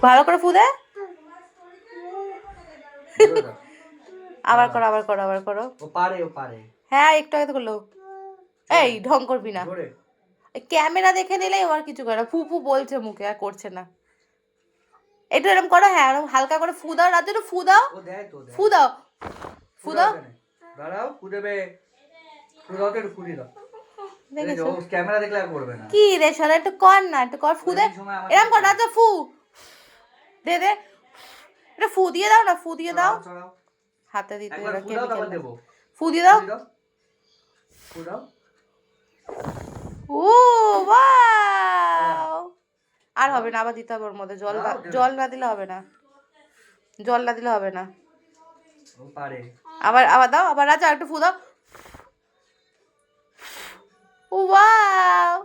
ভালো করে ফু দে। জোরে দাও। আবার করো, আবার করো, আবার করো। ও পারে। হ্যাঁ, একটু আগে তো করলো। এই ঢং করবি না। জোরে। ক্যামেরা দেখে নিলেই আর কিছু করে না। ফু ফু বলছে মুখে, আর করছে না। একটু এরকম করো, হ্যাঁ এরকম হালকা করে ফু দাও, রাতে একটু ফু দাও। ও দেয় তো, ফু দাও, ফু দাও। দাঁড়াও, ফু দেবে। ফু দাও তো, একটু ফু দিয়ে দাও। দেখেছো ও ক্যামেরা দেখলে আর করবে না। কি রে শালা, একটু কর না, একটু কর, ফু দে। এরকম কর, রাতে ফু দে দে। এটা ফু দিয়ে দাও না, ফু দিয়ে দাও। ছড়াও। হাতে দিতে একবার এরা ফু দাও, তারপর কেমিক্যাল দেবো। ফু দিয়ে দাও। ফু দাও। ও ওয়াও। আর হবে না, আবার দিতে হবে ওর মধ্যে জল। জল না দিলে হবে না, জল না দিলে হবে না। ও পারে। আবার আবার দাও, আবার রাজা একটু ফু দাও। ওয়াও।